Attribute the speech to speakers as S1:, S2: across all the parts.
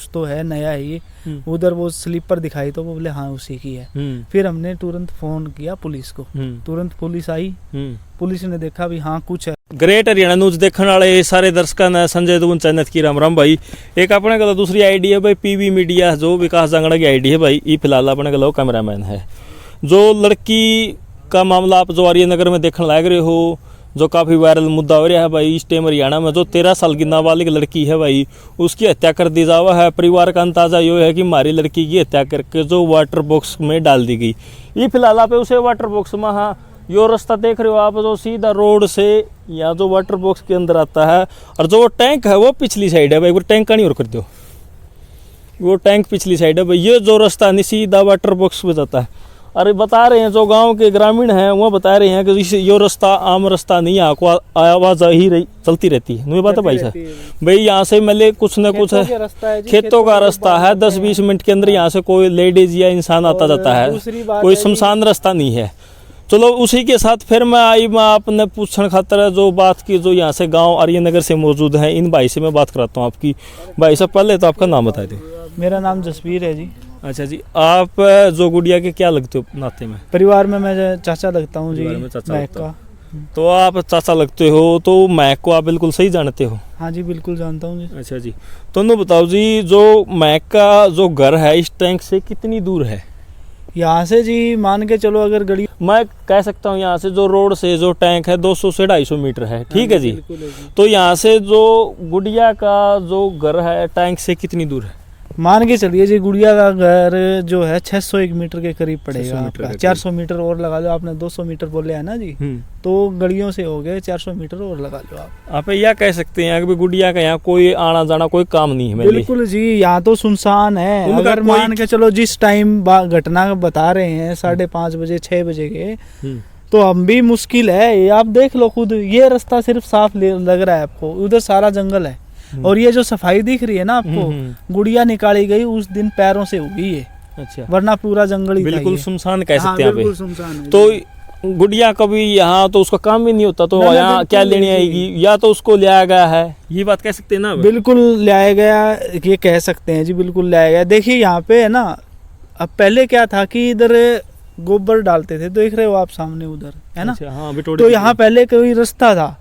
S1: कुछ तो है, नया है ये। उधर वो स्लीपर दिखाई तो वो बोले हाँ उसी की है। फिर हमने तुरंत फोन किया पुलिस को, तुरंत पुलिस आई, पुलिस ने देखा भी हाँ कुछ है।
S2: ग्रेट हरियाणा न्यूज देखने वाले सारे दर्शकों ने संजय दुबन चैनत की राम राम भाई। एक अपने का दूसरी आईडी है भाई पीवी मीडिया, जो विकास जांगड़ा की आईडी है भाई। ये फिलहाल अपने का कैमरामैन है। जो लड़की का मामला आप जो आर्य नगर में देखने लग रहे हो, जो काफ़ी वायरल मुद्दा हो रहा है भाई इस टाइम हरियाणा में, जो 13 साल की नाबालिग लड़की है भाई, उसकी हत्या कर दी जावा है। परिवार का अंदाजा ये है कि हमारी लड़की की हत्या करके जो वाटर बॉक्स में डाल दी गई। ये फिलहाल आप उसे वाटर बॉक्स में, हाँ यो रास्ता देख रहे हो आप, जो सीधा रोड से या जो वाटर बॉक्स के अंदर आता है, और जो टैंक है वो पिछली साइड है भाई। वो टैंक का नहीं और कर दो, वो टैंक पिछली साइड है भाई। ये जो रास्ता नहीं सीधा वाटर बॉक्स में जाता है। अरे बता रहे हैं जो गांव के ग्रामीण हैं वो बता रहे हैं कि ये रास्ता आम रास्ता नहीं है, आवाज ही रही चलती रहती है। नहीं बात है भाई साहब, भाई यहाँ से मतलब कुछ न कुछ है, खेतों का रास्ता है। 10-20 मिनट के अंदर यहाँ से कोई लेडीज या इंसान आता जाता है, कोई शमशान रास्ता नहीं है। चलो उसी के साथ फिर मैं आपने पूछने खातर जो बात की, जो यहाँ से गांव आर्य नगर से मौजूद हैं, इन भाई से मैं बात कराता हूँ आपकी। भाई साहब पहले तो आपका नाम बता दें।
S1: मेरा नाम जसवीर है जी।
S2: अच्छा जी, आप जो गुड़िया के क्या लगते हो नाते में?
S1: परिवार में मैं चाचा लगता हूँ जी, महक का।
S2: तो आप चाचा लगते हो, तो महक को आप बिल्कुल सही जानते हो?
S1: हाँ जी बिल्कुल जानता हूँ जी।
S2: अच्छा जी, तो बताओ जी, जो महक का जो घर है इस टैंक से कितनी दूर है?
S1: यहाँ से जी मान के चलो, अगर गड़ी
S2: मैं कह सकता हूँ यहाँ से जो रोड से जो टैंक है 200 से 250 मीटर है, ठीक है जी। तो यहाँ से जो गुड़िया का जो घर है टैंक से कितनी दूर है?
S1: मान के चलिए जी, गुड़िया का घर जो है 601 मीटर के करीब पड़ेगा आपका। 400 मीटर और लगा लो, आपने 200 मीटर बोले है ना जी, तो गलियों से हो गए 400 मीटर और लगा लो आप
S2: यह कह सकते हैं कि गुड़िया का यहाँ कोई आना जाना कोई काम नहीं है।
S1: बिल्कुल जी, यहाँ तो सुनसान है। अगर मान के चलो जिस टाइम घटना बता रहे हैं 5:30 बजे 6 बजे के, तो हम भी मुश्किल है। आप देख लो खुद, ये रास्ता सिर्फ साफ लग रहा है आपको, उधर सारा जंगल है। और ये जो सफाई दिख रही है ना आपको, गुड़िया निकाली गई उस दिन पैरों से हुई है। अच्छा, वरना पूरा जंगल ही
S2: बिल्कुल सुनसान कह सकते हैं।
S1: बिल्कुल सुनसान है।
S2: तो गुड़िया कभी यहाँ तो उसका काम भी नहीं होता, तो यहाँ क्या लेने आएगी? या तो उसको ले आया गया है, ये बात कह सकते हैं ना?
S1: बिल्कुल ले आया गया, ये कह सकते हैं जी, बिल्कुल ले आया गया। देखिए यहाँ पे है ना, अब पहले क्या था कि इधर गोबर डालते थे, देख रहे हो आप सामने उधर है ना।
S2: हाँ,
S1: तो यहाँ पहले कोई रास्ता था,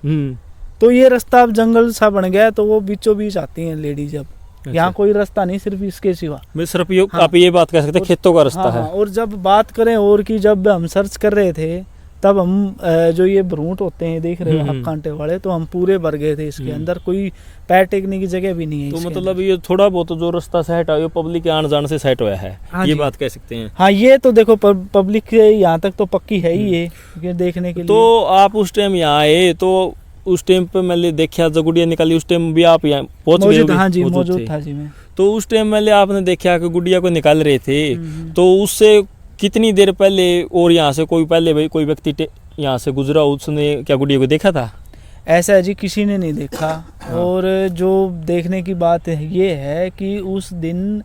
S1: तो ये रास्ता अब जंगल सा बन गया, तो वो बीचों बीच आती हैं लेडीज। अब यहाँ कोई रास्ता नहीं सिर्फ इसके सिवा।
S2: सिर्फ आप ये बात कह सकते हैं खेतों का रास्ता है।
S1: और जब बात करें और की, जब हम सर्च कर रहे थे तब हम जो ये भ्रूट होते हैं देख रहे हो आप कांटे वाले, तो हम पूरे भर गए थे इसके अंदर, कोई पैर टेकने की जगह भी नहीं है।
S2: तो मतलब ये थोड़ा बहुत जो रास्ता सेट है पब्लिक के आने जाने से सेट हुआ है, ये बात कह सकते हैं।
S1: हाँ, ये तो देखो पब्लिक के यहाँ तक तो पक्की है ही ये देखने के लिए।
S2: तो आप उस टाइम यहाँ आए, तो उस टाइम पे मैंने देखा जब गुड़िया निकाली, उस टाइम भी आप यहाँ पहुंच गए?
S1: हाँ जी, मौजूद था जी मैं।
S2: तो उस टाइम मैंने आपने देखा कि गुड़िया को निकाल रहे थे, तो उससे कितनी देर पहले और यहाँ से कोई पहले भाई कोई व्यक्ति यहाँ से गुजरा, उसने क्या गुड़िया को देखा था?
S1: ऐसा है जी, किसी ने नहीं देखा। और जो देखने की बात ये है कि उस दिन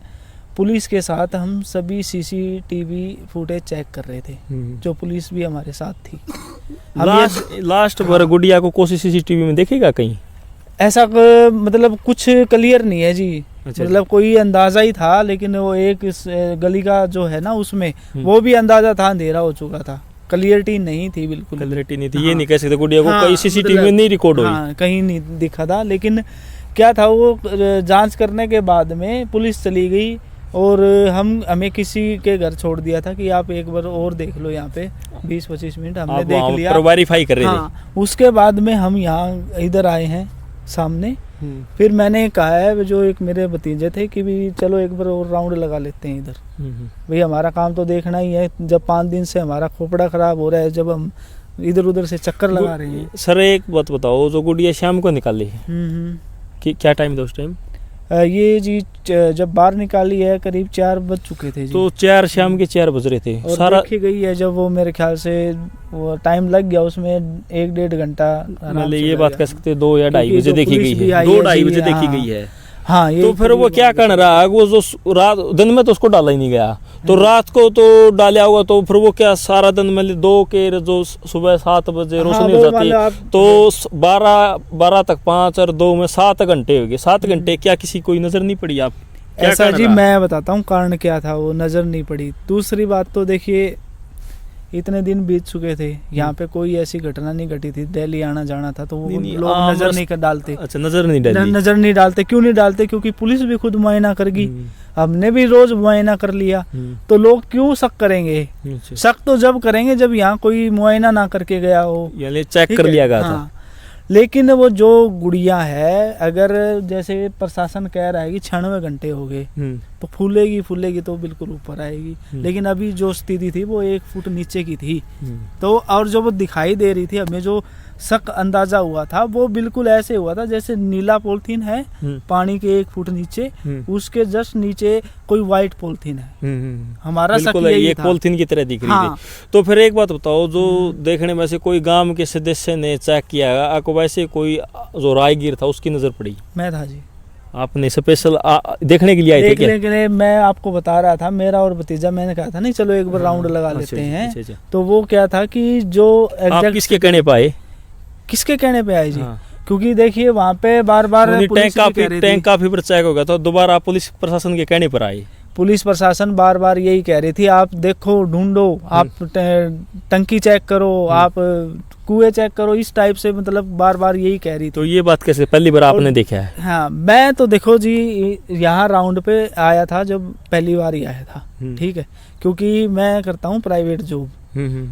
S1: पुलिस के साथ हम सभी सीसीटीवी फुटेज चेक कर रहे थे, जो पुलिस भी हमारे साथ थी।
S2: लास्ट बार गुड़िया को कोशिश सीसीटीवी में देखेगा कहीं?
S1: ऐसा मतलब कुछ क्लियर नहीं है जी। अच्छा, मतलब कोई अंदाजा ही था, लेकिन वो एक गली का जो है ना उसमें वो भी अंदाजा था, अंधेरा हो चुका था, क्लियरिटी नहीं थी, बिल्कुल
S2: क्लियरिटी नहीं थी। हाँ, ये नहीं कह सकते गुड़िया को कहीं सीसीटीवी में नहीं रिकॉर्ड हुई।
S1: हाँ, कहीं नहीं दिखा था। लेकिन क्या था, वो जांच करने के बाद में पुलिस चली गई और हमें किसी के घर छोड़ दिया था कि आप एक बार और देख लो यहाँ पे 20-25 मिनट हमने देख लिया,
S2: वेरीफाई कर रहे थे।
S1: उसके बाद में हम यहाँ इधर आए हैं सामने। फिर मैंने कहा है, जो एक मेरे भतीजे थे, कि भी चलो एक बार और राउंड लगा लेते हैं इधर, भाई हमारा काम तो देखना ही है। जब 5 दिन से हमारा खोपड़ा खराब हो रहा है, जब हम इधर उधर से चक्कर लगा रहे हैं।
S2: सर एक बात बताओ, जो गुड़िया शाम को निकाली है, क्या टाइम था उस टाइम?
S1: ये जी जब बाहर निकाली है करीब 4 बज चुके थे जी।
S2: तो 4 शाम के 4 बज रहे थे।
S1: और सारा देखी गई है जब वो, मेरे ख्याल से वो टाइम लग गया उसमें 1-1.5 घंटा।
S2: ये बात कह सकते 2 या 2:30 बजे देखी गई है, 2-2:30 बजे देखी गई है।
S1: हाँ,
S2: तो फिर वो क्या कर रहा है, वो जो रात दिन में तो उसको डाला ही नहीं गया, तो रात को तो डाला होगा, तो फिर वो क्या सारा दिन में 2 के जो सुबह 7 बजे रोशनी हो जाती है, तो 12 तक 5 और 2 में 7 घंटे हो गए। 7 घंटे क्या किसी कोई नजर नहीं पड़ी आप? क्या
S1: ऐसा
S2: कारण
S1: जी
S2: रहा?
S1: मैं बताता हूँ कारण क्या था, वो नज़र नहीं पड़ी। दूसरी बात तो देखिए, इतने दिन बीत चुके थे, यहाँ पे कोई ऐसी घटना नहीं घटी थी, दिल्ली आना जाना था तो वो
S2: नहीं,
S1: लोग
S2: आम
S1: नज़र नहीं कर डालते।
S2: अच्छा, नजर नहीं डाली।
S1: नज़र नहीं डालते, क्यों नहीं डालते? क्योंकि पुलिस भी खुद मुआयना करगी, हमने भी रोज मुआयना कर लिया, तो लोग क्यों शक करेंगे?
S2: अच्छा।
S1: शक तो जब करेंगे जब यहाँ कोई मुआयना ना करके गया हो,
S2: यानी चेक
S1: ठीक
S2: कर
S1: है?
S2: लिया गया था।
S1: हाँ। लेकिन वो जो गुड़िया है, अगर जैसे प्रशासन कह रहा है कि 96 घंटे हो गए, तो फूलेगी तो बिल्कुल ऊपर आएगी। लेकिन अभी जो स्थिति थी वो 1 फुट नीचे की थी। तो और जो वो दिखाई दे रही थी, हमें जो शक अंदाजा हुआ था वो बिल्कुल ऐसे हुआ था जैसे नीला पॉलिथीन है पानी के 1 फुट नीचे, उसके जस्ट नीचे कोई व्हाइट पॉलिथीन है। हमारा शक यही
S2: एक
S1: था।
S2: पॉलिथीन की तरह दिख रही
S1: हाँ।
S2: थी। तो फिर एक बात बताओ, जो देखने में से कोई गांव के सदस्य ने चेक किया, आपको वैसे कोई जो राहगीर था उसकी नजर पड़ी?
S1: मैं था जी,
S2: आपने स्पेशल देखने के लिए आए थे क्या?
S1: देखने के लिए मैं आपको बता रहा था, मेरा और भतीजा, मैंने कहा था नहीं चलो एक बार राउंड लगा
S2: अच्छा,
S1: लेते हैं।
S2: अच्छा।
S1: तो वो क्या था कि जो
S2: आप
S1: एग्जैक्ट
S2: किसके कहने पे आए?
S1: किसके कहने पे आए जी?
S2: हाँ।
S1: क्योंकि देखिए वहाँ पे बार बार
S2: टैंक काफी पर चेक हो गया, तो दोबारा आप पुलिस प्रशासन के कहने पर आए?
S1: पुलिस प्रशासन बार बार यही कह रही थी, आप देखो, ढूंढो, आप टंकी चेक करो, आप कुएं चेक करो, इस टाइप से मतलब बार बार यही कह रही थी।
S2: तो ये बात कैसे पहली बार आपने देखा है?
S1: हाँ, मैं तो देखो जी यहाँ राउंड पे आया था जब पहली बार ही आया था, ठीक है, क्योंकि मैं करता हूँ प्राइवेट जॉब।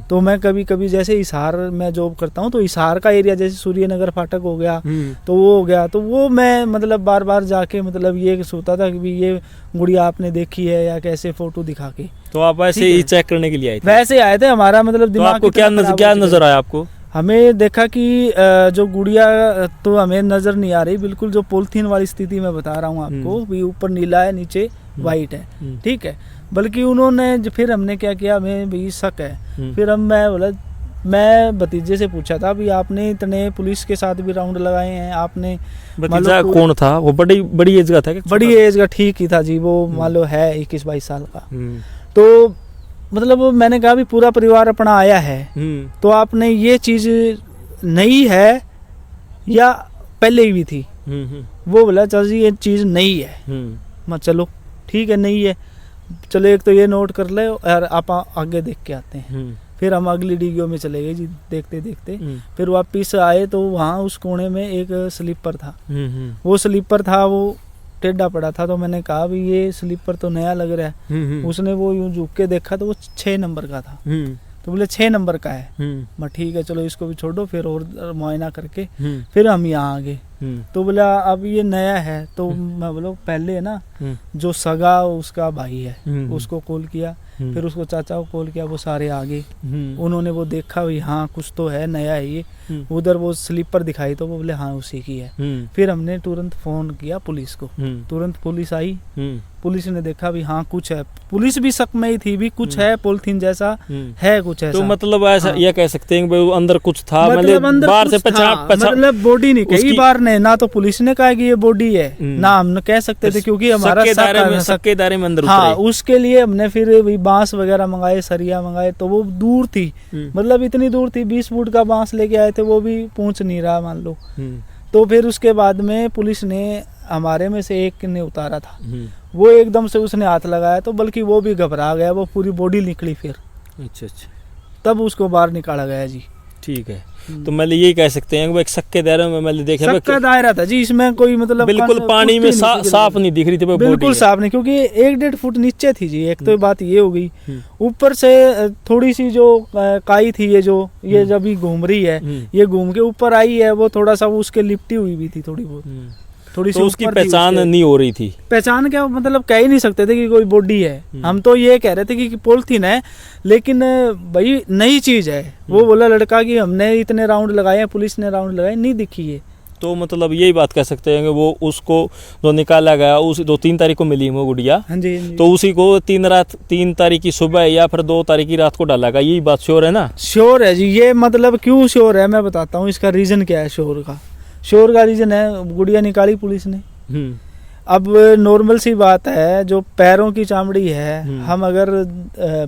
S1: तो मैं कभी कभी जैसे हिसार में जॉब करता हूँ, तो हिसार का एरिया जैसे सूर्यनगर फाटक हो गया, तो वो हो गया, तो वो मैं मतलब बार बार जाके मतलब ये सोचता था कि ये गुड़िया आपने देखी है या कैसे, फोटो दिखा के।
S2: तो आप वैसे ही चेक करने के लिए आए थे?
S1: वैसे आए थे, हमारा मतलब दिमाग।
S2: तो आपको क्या नजर आया आपको?
S1: हमें देखा कि जो गुड़िया तो हमें नजर नहीं आ रही, बिल्कुल जो पॉलिथीन वाली स्थिति मैं बता रहा हूँ आपको, भी ऊपर नीला है नीचे वाइट है, ठीक है। बल्कि उन्होंने फिर हमने क्या किया, हमें भी शक है। फिर मैं बोला, मैं भतीजे से पूछा था भी आपने इतने पुलिस के साथ भी राउंड लगाए हैं, आपने
S2: भतीजा कौन था? वो बड़ी एज का था क्या?
S1: बड़ी एज का ठीक ही था जी, वो मान लो है 21-22 साल का। तो मतलब मैंने कहा भी पूरा परिवार अपना आया है, तो आपने ये चीज नई है या पहले ही भी थी? वो बोला चल जी ये चीज नई है। मैं चलो ठीक है, नई है, चलो एक तो ये नोट कर ले और आप आगे देख के आते हैं। फिर हम अगली डीगीओ में चले गए जी, देखते देखते फिर वापिस आए तो वहाँ उस कोने में एक स्लीपर था। वो स्लीपर था, वो टेढ़ा पड़ा था, तो मैंने कहा भी ये स्लीपर तो नया लग रहा है। उसने वो यूं झुक के देखा तो वो 6 नंबर का था। तो बोले 6 नंबर का है। मैं ठीक है चलो इसको भी छोड़ो, फिर और मुआयना करके फिर हम यहाँ आ गए। तो बोला अब ये नया है, तो मैं बोला पहले ना जो सगा उसका भाई है उसको कॉल किया, फिर उसको चाचा को कॉल किया, वो सारे आ गए। उन्होंने वो देखा भी हाँ कुछ तो है, नया है ये। उधर वो स्लीपर दिखाई तो वो बोले हाँ उसी की है। फिर हमने तुरंत फोन किया पुलिस को, तुरंत पुलिस आई। पुलिस ने देखा भी हाँ कुछ है, पुलिस भी शक में ही थी भी कुछ है, पॉलिथीन जैसा है कुछ ऐसा।
S2: तो मतलब ऐसा ये कह सकते हैं कि अंदर कुछ था,
S1: मतलब अंदर
S2: बाहर से
S1: मतलब बॉडी नहीं, कई बार ने ना तो पुलिस ने कहा कि ये बॉडी है, ना हम कह सकते थे क्योंकि हमारा
S2: शक के दायरे में अंदर
S1: हाँ, उसके लिए हमने फिर भी बांस वगैरह मंगाए, सरिया मंगाए, तो वो दूर थी, मतलब इतनी दूर थी, 20 फुट का बांस लेके आए थे, वो भी पहुंच नहीं रहा मान लो। तो फिर उसके बाद में पुलिस ने हमारे में से एक ने उतारा था, वो एकदम से उसने हाथ लगाया तो बल्कि वो भी घबरा गया, वो पूरी बॉडी निकली फिर।
S2: अच्छा,
S1: तब उसको बाहर निकाला गया जी।
S2: ठीक है, तो मतलब यही कह सकते हैं कि एक शक के दायरे में मतलब देखे,
S1: शक का दायरा था जी, इसमें कोई मतलब
S2: बिल्कुल पानी में साफ नहीं दिख रही थी,
S1: बिल्कुल साफ नहीं, क्योंकि 1-1.5 फुट नीचे थी जी। एक तो बात ये हो गई, ऊपर से थोड़ी सी जो काई थी, ये जब ही घूम रही है, ये घूम के ऊपर आई है, वो थोड़ा सा उसके लिपटी हुई भी थी थोड़ी बहुत, थोड़ी सी।
S2: तो उसकी पहचान नहीं हो रही थी?
S1: पहचान क्या मतलब कह ही नहीं सकते थे कि कोई बॉडी है, हम तो ये कह रहे थे कि पॉलिथीन है, लेकिन भाई नई चीज है। वो बोला लड़का कि हमने इतने राउंड लगाए हैं, पुलिस ने राउंड लगाए, नहीं दिखी है।
S2: तो मतलब यही बात कह सकते हैं कि वो उसको जो निकाला गया उस 3 तारीख को मिली वो गुड़िया।
S1: हाँ जी।
S2: तो उसी को 3 तारीख की सुबह या फिर 2 तारीख की रात को डाला गया, यही बात श्योर है ना?
S1: श्योर है जी। ये मतलब क्यों श्योर है मैं बताता हूँ, इसका रीजन क्या है। श्योर का रीजन है, गुड़िया निकाली पुलिस ने। अब नॉर्मल सी बात है, जो पैरों की चामड़ी है, हम अगर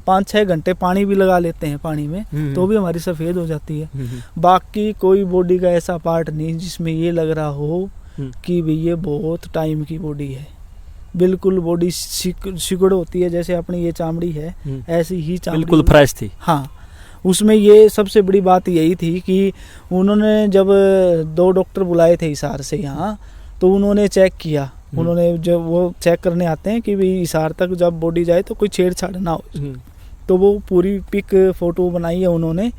S1: 5-6 घंटे पानी भी लगा लेते हैं पानी में तो भी हमारी सफेद हो जाती है। बाकी कोई बॉडी का ऐसा पार्ट नहीं जिसमें ये लग रहा हो कि भाई ये बहुत टाइम की बॉडी है। बिल्कुल बॉडी सिकुड़ होती है, जैसे अपनी ये चामड़ी है ऐसी ही चामड़ी
S2: बिल्कुल फ्रेश थी।
S1: हाँ, उसमें ये सबसे बड़ी बात यही थी कि उन्होंने जब 2 डॉक्टर बुलाए थे हिसार से यहाँ, तो उन्होंने चेक किया। उन्होंने जब वो चेक करने आते हैं कि भाई हिसार तक जब बॉडी जाए तो कोई छेड़छाड़ ना हो, तो वो पूरी पिक फोटो बनाई है उन्होंने।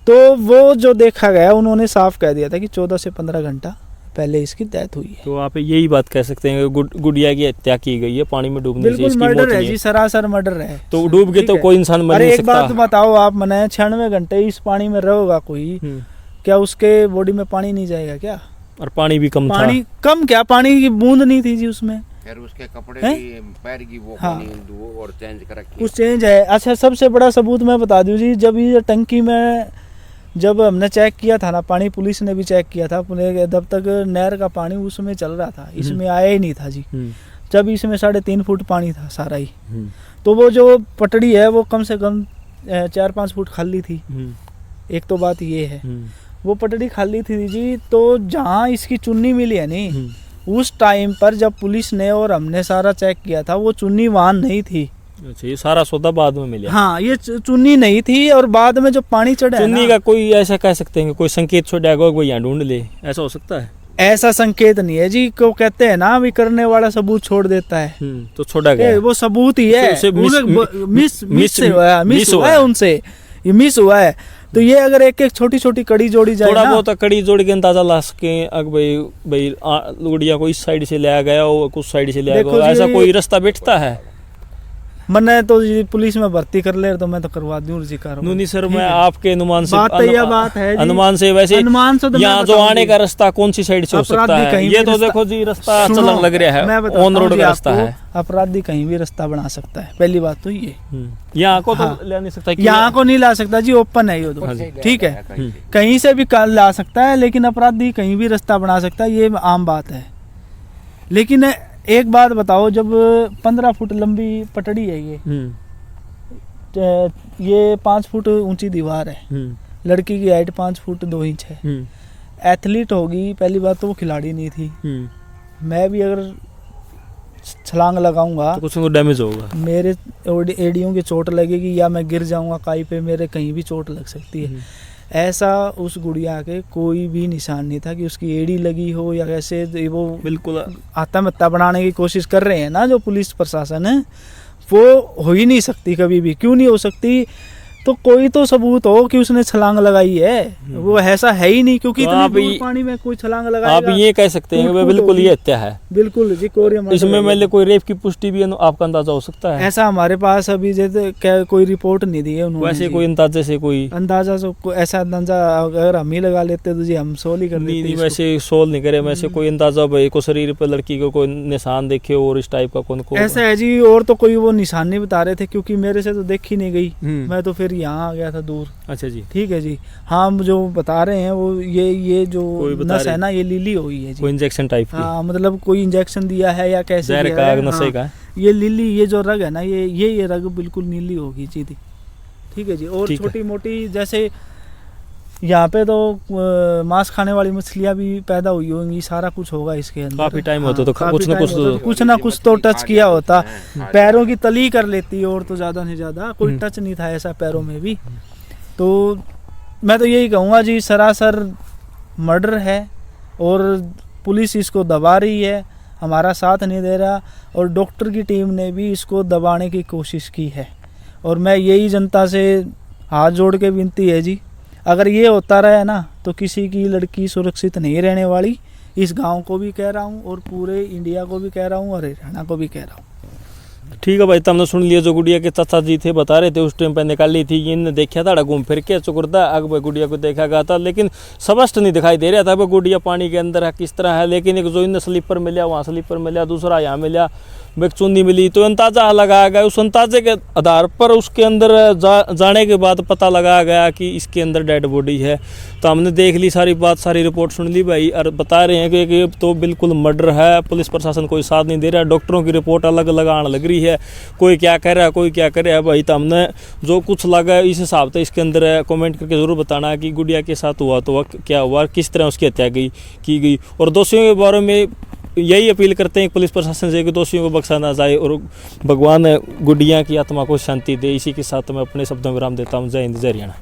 S1: तो वो जो देखा गया उन्होंने साफ कह दिया था कि 14 से 15 घंटा पहले इसकी डेथ हुई है।
S2: तो आप यही बात कह सकते हैं कि गुड़िया की हत्या की गई है पानी में डूबने से,
S1: बिल्कुल
S2: इसकी
S1: मर्डर
S2: मौत
S1: है
S2: नहीं
S1: जी, सरासर मर्डर है।
S2: तो डूब गए तो कोई इंसान मर
S1: अरे
S2: नहीं
S1: एक
S2: सकता।
S1: बात बताओ आप, मैंने 96 घंटे इस पानी में रहोगा कोई, क्या उसके बॉडी में पानी नहीं जाएगा क्या?
S2: और पानी भी कम था।
S1: पानी कम क्या, पानी की बूंद नहीं थी जी उसमें।
S3: फिर उसके कपड़े भी पैर की वो
S1: हाँ।
S3: पानी धो और चेंज कर रखी
S1: कुछ चेंज है। अच्छा, सबसे बड़ा सबूत मैं बता दूं जी, जब ये टंकी में जब हमने चेक किया था ना, पानी पुलिस ने भी चेक किया था, जब तक नहर का पानी उसमें चल रहा था, इसमें आया ही नहीं था जी। जब इसमें 3.5 फुट पानी था सारा ही, तो वो जो पटड़ी है वो कम से कम 4-5 फुट खाली थी। एक तो बात ये है, वो पटड़ी खाली थी जी। तो जहाँ इसकी चुन्नी मिली है नहीं, उस टाइम पर जब पुलिस ने और हमने सारा चेक किया था, वो चुन्नी वहां नहीं थी।
S2: अच्छा, ये सारा सौदा बाद में मिला।
S1: हाँ, ये चुन्नी नहीं थी, और बाद में जो पानी चढ़ा
S2: चुन्नी का कोई ऐसा कह सकते हैं कि कोई संकेत छोड़ा होगा, कोई यहाँ ढूंढ ले, ऐसा हो सकता है?
S1: ऐसा संकेत नहीं है जी, को कहते हैं ना अभी करने वाला सबूत छोड़ देता है,
S2: तो छोड़ा गया।
S1: वो सबूत ही है, मिस हुआ है उनसे, ये मिस हुआ है। तो ये अगर एक एक छोटी छोटी कड़ी जोड़ी जाए,
S2: थोड़ा बहुत कड़ी जोड़ के अंदाजा ला सके, अगर भाई गुड़िया को इस साइड से लाया गया और कुछ साइड से लाया गया, ऐसा कोई रास्ता बैठता है?
S1: मैंने तो पुलिस में भर्ती कर ले तो मैं तो करवा दूं जी कार्रवाई।
S2: नूनी सर, मैं आपके अनुमान से
S1: बात है जी,
S2: अनुमान से वैसे
S1: अनुमान से तो
S2: यहाँ जो आने का रास्ता कौन सी साइड से हो सकता है? ये तो देखो जी रास्ता चलन लग रहा है, ऑन रोड का रास्ता है।
S1: अपराधी कहीं भी रास्ता बना सकता है, पहली बात तो ये।
S2: यहाँ को तो ला नहीं सकता,
S1: यहाँ को नहीं ला सकता जी, ओपन है ये तो, ठीक है, कहीं से भी ला सकता है, लेकिन अपराधी कहीं भी रास्ता बना सकता है, ये आम बात है। लेकिन एक बात बताओ, जब 15 फुट लंबी पटड़ी है ये 5 फुट ऊंची दीवार है, लड़की की हाइट 5 फुट 2 इंच है, एथलीट होगी, पहली बात तो वो खिलाड़ी नहीं थी। मैं भी अगर छलांग लगाऊंगा
S2: तो कुछ डैमेज होगा,
S1: मेरे एड़ियों की चोट लगेगी, या मैं गिर जाऊंगा काई पे, मेरे कहीं भी चोट लग सकती है। ऐसा उस गुड़िया के कोई भी निशान नहीं था कि उसकी एड़ी लगी हो या कैसे। वो
S2: बिल्कुल
S1: आत्महत्या बनाने की कोशिश कर रहे हैं ना जो पुलिस प्रशासन है, वो हो ही नहीं सकती कभी भी। क्यों नहीं हो सकती? तो कोई तो सबूत हो कि उसने छलांग लगाई है, वो ऐसा है ही नहीं, क्योंकि
S2: तो
S1: इतनी दूर पानी में कोई छलांग लगाएगा।
S2: आप ये कह सकते हैं कि बिल्कुल ये हत्या है।
S1: बिल्कुल जी,
S2: इसमें मेरे कोई रेप की पुष्टि भी आपका अंदाजा हो सकता है?
S1: ऐसा हमारे पास अभी जैसे कोई रिपोर्ट नहीं दी है उन्होंने।
S2: वैसे कोई अंदाजे से कोई
S1: अंदाजा ऐसा अंदाजा अगर हम ही लगा लेते तो जी हम सोल ही कर देते।
S2: नहीं, वैसे सोल नहीं करे, वैसे कोई अंदाजा भाई को शरीर पर लड़की को कोई निशान देखे और इस टाइप का कौन को
S1: ऐसा है जी। और तो कोई वो निशान नहीं बता रहे थे, क्योंकि मेरे से तो देखी नहीं गई, मैं तो फिर यहाँ आ गया था दूर।
S2: अच्छा जी,
S1: ठीक है जी। हाँ, जो बता रहे हैं वो ये जो नस है ना, ये लीली हुई है जी,
S2: कोई इंजेक्शन टाइप की।
S1: हाँ, मतलब कोई इंजेक्शन दिया है या कैसे
S2: जहर का नशे का।
S1: ये लीली, ये जो रग है ना, ये रग बिल्कुल नीली होगी जी। ठीक है जी। और छोटी मोटी जैसे यहाँ पे तो मांस खाने वाली मछलियाँ भी पैदा हुई होंगी, सारा कुछ होगा इसके अंदर।
S2: काफी टाइम होता तो
S1: कुछ ना कुछ तो टच किया होता, पैरों की तली कर लेती, और तो ज्यादा नहीं ज्यादा कोई टच नहीं था ऐसा पैरों में भी। तो मैं तो यही कहूँगा जी, सरासर मर्डर है और पुलिस इसको दबा रही है, हमारा साथ नहीं दे रहा, और डॉक्टर की टीम ने भी इसको दबाने की कोशिश की है। और मैं यही जनता से हाथ जोड़ के विनती है जी, अगर ये होता रहा ना तो किसी की लड़की सुरक्षित नहीं रहने वाली। इस गांव को भी कह रहा हूँ और पूरे इंडिया को भी कह रहा हूँ और हरियाणा को भी कह रहा हूँ।
S2: ठीक है भाई, तुमने सुन लिया जो गुड़िया के चाचा जी थे बता रहे थे, उस टाइम पे निकाली थी, इनने देखा था घूम फिर के चुकुरदा अग गुड़िया को देखा गया था, लेकिन स्पष्ट नहीं दिखाई दे रहा था भाई गुड़िया पानी के अंदर है किस तरह है। लेकिन एक जो इन्हें स्लीपर मिला वहाँ स्लीपर मिला, दूसरा यहाँ मिला, चुन्नी मिली, तो अंदाजा लगाया गया। उस अंदाजे के आधार पर उसके अंदर जाने के बाद पता लगाया गया कि इसके अंदर डेड बॉडी है। तो हमने देख ली सारी बात, सारी रिपोर्ट सुन ली भाई, और बता रहे हैं कि तो बिल्कुल मर्डर है। पुलिस प्रशासन कोई साथ नहीं दे रहा, डॉक्टरों की रिपोर्ट अलग अलग आने लग रही है, कोई क्या कह रहा है कोई क्या कर रहा है भाई। तो हमने जो कुछ लगा इस हिसाब से इसके अंदर कमेंट करके ज़रूर बताना कि गुड़िया के साथ हुआ तो क्या हुआ, किस तरह उसकी हत्या की गई, और दोषियों के बारे में यही अपील करते हैं कि पुलिस प्रशासन से कि दोषियों को बख्शा ना जाए और भगवान गुडिया की आत्मा को शांति दे। इसी के साथ मैं अपने शब्दों में विराम देता हूँ। जय हिंद, जय हरियाणा।